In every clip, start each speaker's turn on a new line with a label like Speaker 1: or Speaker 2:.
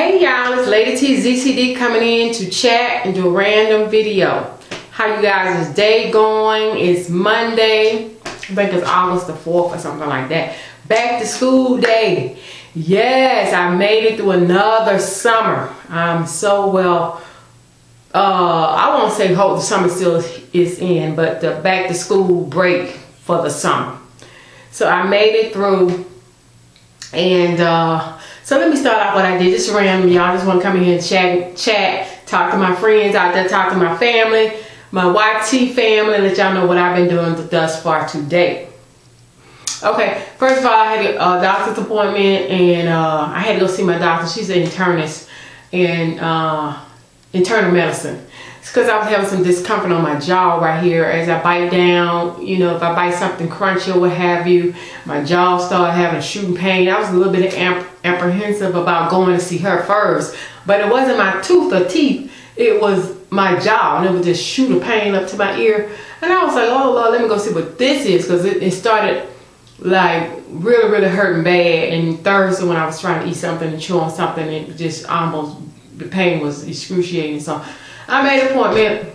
Speaker 1: Hey y'all, it's Lady T ZCD coming in to chat and do a random video. How you guys' day going? It's Monday. I think it's August the 4th or something like that. Back to school day. Yes, I made it through another summer. I'm so well. I won't say hope the summer still is in, but the back to school break for the summer. So I made it through, and so let me start off what I did. Just random, y'all. Just want to come in here and chat, talk to my friends out there, talk to my family, my YT family, let y'all know what I've been doing thus far to date. Okay, first of all, I had a doctor's appointment, and I had to go see my doctor. She's an internist in internal medicine. It's because I was having some discomfort on my jaw right here as I bite down. You know, if I bite something crunchy or what have you, my jaw started having shooting pain. I was a little bit apprehensive about going to see her first, but it wasn't my tooth or teeth. It was my jaw, and it would just shoot a pain up to my ear. And I was like, oh Lord, let me go see what this is, because it started like really hurting bad. And Thursday when I was trying to eat something and chew on something, it just almost, the pain was excruciating. So I made an appointment,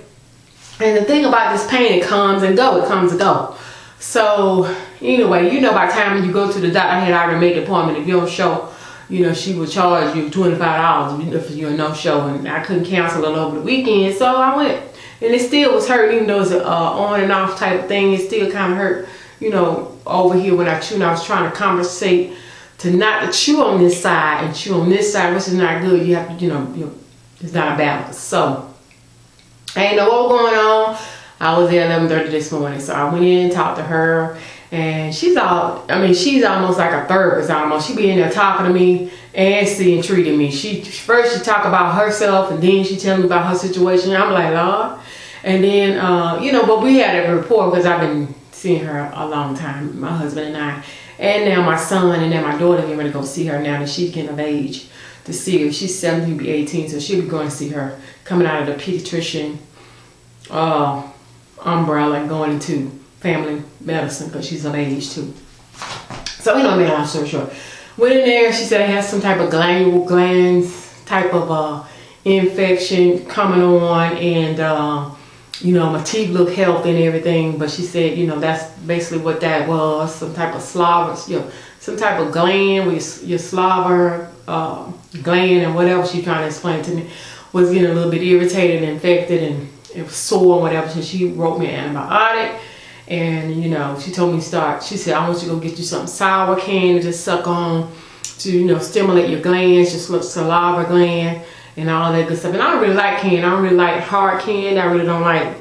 Speaker 1: and the thing about this pain, it comes and go, it comes and go. So anyway, you know, by the time you go to the doctor, I had already made the appointment. If you don't show, you know, she would charge you $25 if you're a no-show, and I couldn't cancel it over the weekend, so I went. And it still was hurting, even though it's an on and off type of thing. It still kind of hurt, you know, over here when I chew, and I was trying to compensate to not to chew on this side and chew on this side, which is not good. You have to, you know, it's not a balance. So I didn't know what was going on. I was there 11:30 this morning, so I went in and talked to her, and she's almost like a therapist almost. She be in there talking to me and seeing, treating me. First she talk about herself, and then she tell me about her situation. I'm like, Lord. And then, you know, but we had a rapport because I've been seeing her a long time, my husband and I. And now my son and then my daughter getting ready to go see her now that she's getting of age to see her. She's 17, be 18, so she'll be going to see her coming out of the pediatrician umbrella and going into family medicine because she's of age too. So, you know, I made a long story short. Went in there, she said I had some type of glands type of infection coming on, and you know, my teeth look healthy and everything, but she said, you know, that's basically what that was, some type of slobber, you know, some type of gland with your slobber gland, and whatever she's trying to explain to me was getting a little bit irritated and infected, and it was sore and whatever. So she wrote me an antibiotic, and you know, she told me to start. She said, I want you to go get you some sour candy to suck on to, you know, stimulate your glands, your saliva gland, and all that good stuff. And I don't really like candy. I don't really like hard candy. I really don't like,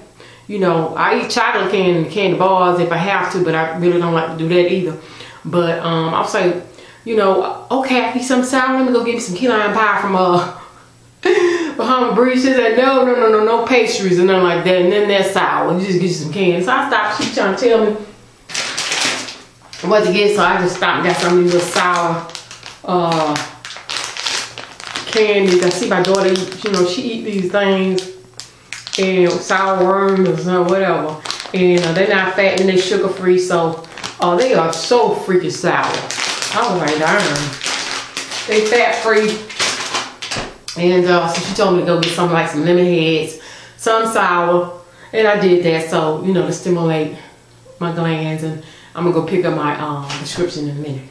Speaker 1: you know, I eat chocolate candy and candy bars if I have to, but I really don't like to do that either. But I was like, you know, okay, I need some sour. Let me go get me some key lime pie from Bahama Breeze. She said, no pastries and nothing like that. And then that's sour. You just get you some candy. So I stopped. She trying to tell me what to get, so I just stopped and got some of these little sour candies. I see my daughter eat, you know, she eat these things, and sour worms or whatever. And they're not fat and they're sugar free, so they are so freaking sour. I was like, darn. They fat free. And so she told me to go get something like some lemon heads, some sour, and I did that, so, you know, to stimulate my glands. And I'm gonna go pick up my prescription in a minute.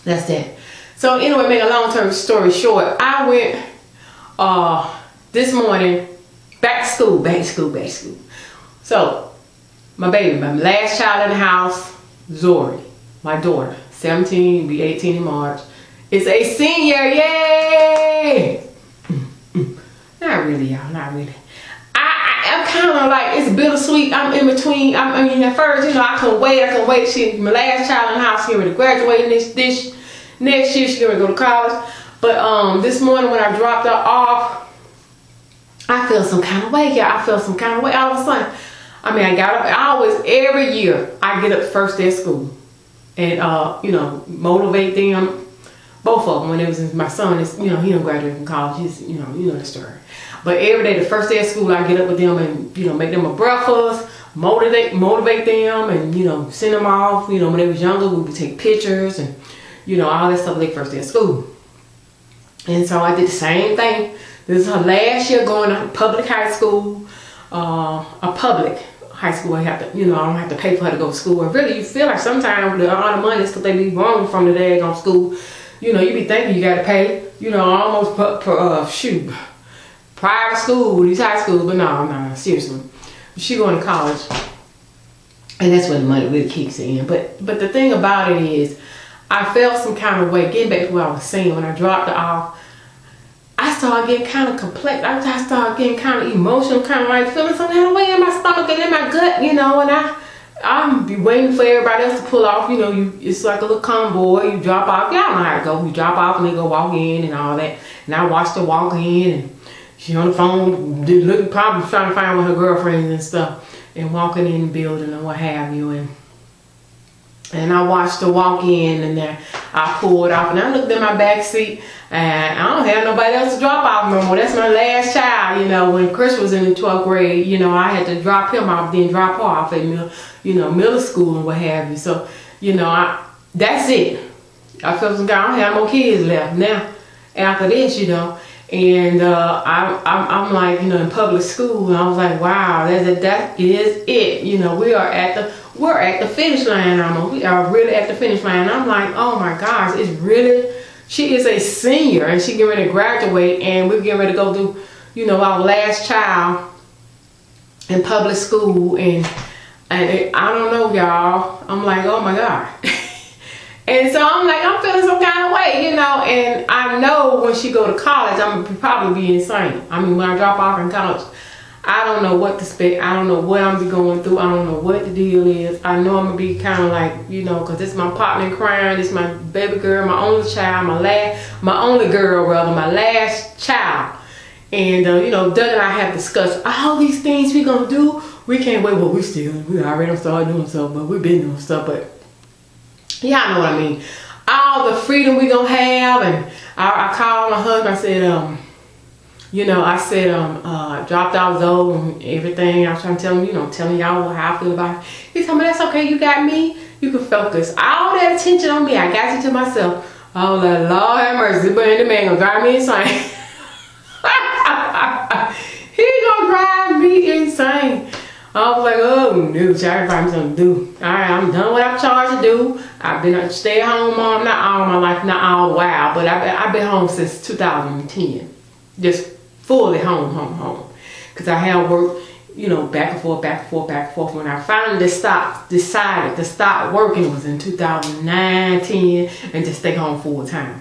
Speaker 1: That's that. So anyway, make a long-term story short, I went this morning back to school. So my baby, my last child in the house, Zori, my daughter, 17, be 18 in March, is a senior. Yay! Not really, y'all, not really. I'm kind of like, it's bittersweet. I'm in between. I mean, at first, you know, I couldn't wait. She, my last child in the house, here to graduate this next year. She's gonna go to college. But this morning when I dropped her off, I feel some kind of way, y'all. I feel some kind of way all of a sudden. I mean, I got up. Every year, I get up the first day of school, and you know, motivate them. Both of them, when it was my son, is, you know, he don't graduate from college. He's, you know the story. But every day, the first day of school, I get up with them and, you know, make them a breakfast, motivate them, and, you know, send them off. You know, when they was younger, we would take pictures and, you know, all that stuff like first day of school. And so I did the same thing. This is her last year going to public high school, a public high school. I have to, I don't have to pay for her to go to school. And really, you feel like sometimes the amount of money is because they be wrong from the daggone school. You be thinking you got to pay, almost shoot, private school, these high schools. But no, seriously. She going to college. And that's where the money really kicks in. But the thing about it is, I felt some kind of way, getting back to what I was saying, when I dropped it off, I started getting kind of complex. I started getting kind of emotional, kind of like feeling some kind of way in my stomach and in my gut, and I'm be waiting for everybody else to pull off. It's like a little convoy. You drop off. Y'all know how to go. You drop off and they go walk in and all that. And I watched her walk in, and she on the phone, probably trying to find one of her girlfriends and stuff, and walking in the building and what have you. And I watched her walk in, and then I pulled off, and I looked in my back seat, and I don't have nobody else to drop off no more. That's my last child. When Chris was in the 12th grade, I had to drop him off, then drop her off at middle school and what have you. So, that's it. I feel some I don't have no kids left now. After this, and I'm like, in public school, and I was like, wow, that is it. We're at the finish line almost. We are really at the finish line. I'm like, oh my gosh, she is a senior, and she getting ready to graduate, and we're getting ready to go through, our last child in public school, and I don't know, y'all. I'm like, oh my God. And so I'm like, I'm feeling some kind of way, and I know when she go to college, I'm going to probably be insane. I mean, when I drop off in college, I don't know what to expect. I don't know what I'm going to be going through. I don't know what the deal is. I know I'm going to be kind of like, because this is my partner in crime. This is my baby girl, my only child, my only girl, rather, my last child. And, Doug and I have discussed all these things we're going to do. We can't wait. Well, we already started doing stuff, but we've been doing stuff, but y'all know what I mean. All the freedom we gonna have, and I called my husband. I said, dropped off Zoe and everything. I was trying to tell him, telling y'all how I feel about it. He told me, that's okay. You got me. You can focus. All that attention on me. I got you to myself. I was like, Lord have mercy, but the man gonna drive me insane. He gonna drive me insane. I was like, oh no, I gotta find me something to do. Alright, I'm done what I'm charged to do. I've been a stay-at-home mom, not all my life, not all the while, but I've been home since 2010. Just fully home. Because I have worked, back and forth. When I finally decided to stop working, it was in 2009, 10, and to stay home full time.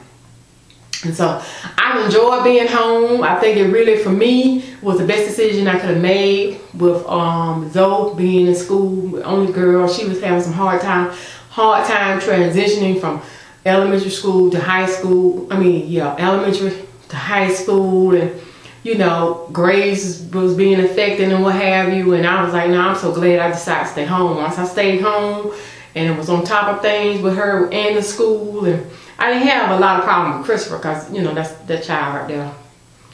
Speaker 1: And so I've enjoyed being home. I think it really, for me, was the best decision I could have made with Zoe being in school, only girl. She was having some hard time transitioning from elementary school to high school. Elementary to high school, and grades was being affected and what have you. And I was like, no, I'm so glad I decided to stay home. Once I stayed home, and it was on top of things with her and the school, and I didn't have a lot of problem with Christopher, because that's that child right there.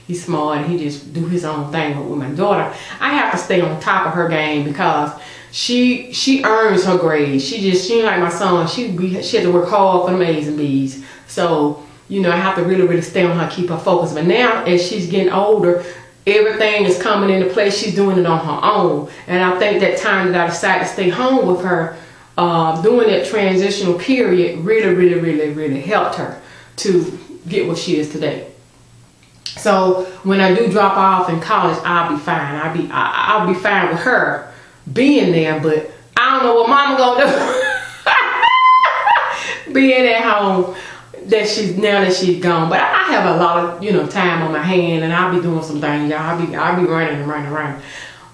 Speaker 1: He's smart, and he just do his own thing. But with my daughter, I have to stay on top of her game, because she earns her grades. She ain't like my son. She had to work hard for them A's and B's. So I have to really, really stay on her, keep her focused. But now, as she's getting older, everything is coming into place. She's doing it on her own, and I think that time that I decided to stay home with her, during that transitional period, really helped her to get what she is today. So when I do drop off in college, I'll be fine. I'll be fine with her being there, but I don't know what mama gonna do. Being at home, now that she's gone. But I have a lot of time on my hand, and I'll be doing some things, y'all. I'll be running.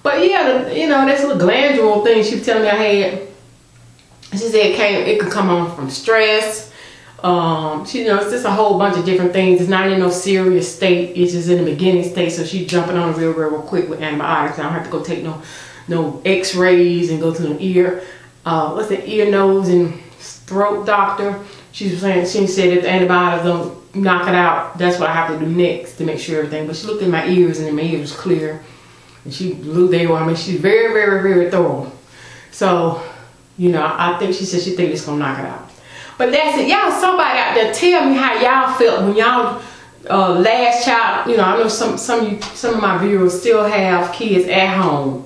Speaker 1: But yeah, this little glandular thing she was telling me I had. She said it could come on from stress. It's just a whole bunch of different things. It's not in no serious state. It's just in the beginning state. So she's jumping on it real quick with antibiotics. I don't have to go take no X-rays and go to an ear, ear, nose, and throat doctor. She said if the antibiotics don't knock it out, that's what I have to do next to make sure everything. But she looked at my ears, and my ears was clear, and she blew they were. I mean, she's very thorough. So. I think she said she think it's gonna knock it out. But that's it. Y'all, somebody out there, tell me how y'all felt when y'all last child, you know, I know some of my viewers still have kids at home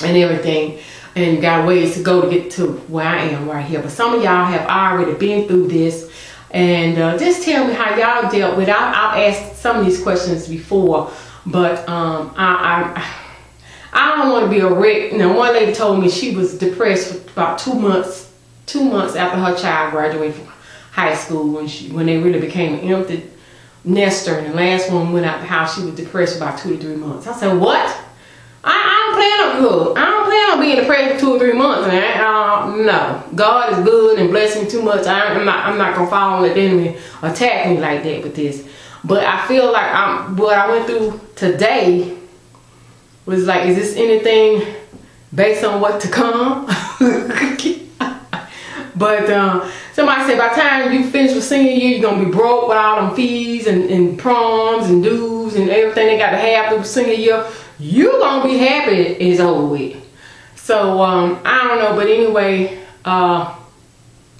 Speaker 1: and everything, and got ways to go to get to where I am right here. But some of y'all have already been through this, and just tell me how y'all dealt with it. I've asked some of these questions before, but I don't want to be a wreck. You know, one lady told me she was depressed for about 2 months after her child graduated from high school, when they really became an empty nester, and the last one went out the house. She was depressed for about 2 to 3 months. I said, what? I don't plan on good. I don't plan on being depressed for 2 or 3 months, man. No, God is good and blessed me too much. I'm not gonna fall and let the enemy attack me like that with this. But I feel like what I went through today was like, is this anything based on what to come? But somebody said by the time you finish with senior year, you're gonna be broke with all them fees and proms and dues and everything they got to have through senior year. You gonna be happy it's over with. So I don't know, but anyway,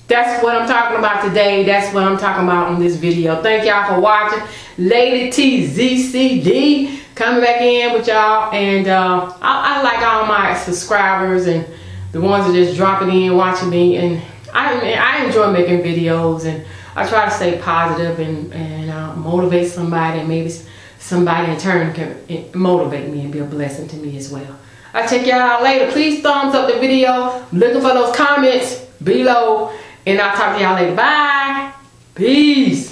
Speaker 1: that's what I'm talking about today. That's what I'm talking about on this video. Thank y'all for watching. Lady T ZCD coming back in with y'all, and I like all my subscribers and the ones that just dropping in watching me, and I enjoy making videos, and I try to stay positive and motivate somebody, and maybe somebody in turn can motivate me and be a blessing to me as well. I'll check y'all out later. Please thumbs up the video. I'm looking for those comments below, and I'll talk to y'all later. Bye. Peace.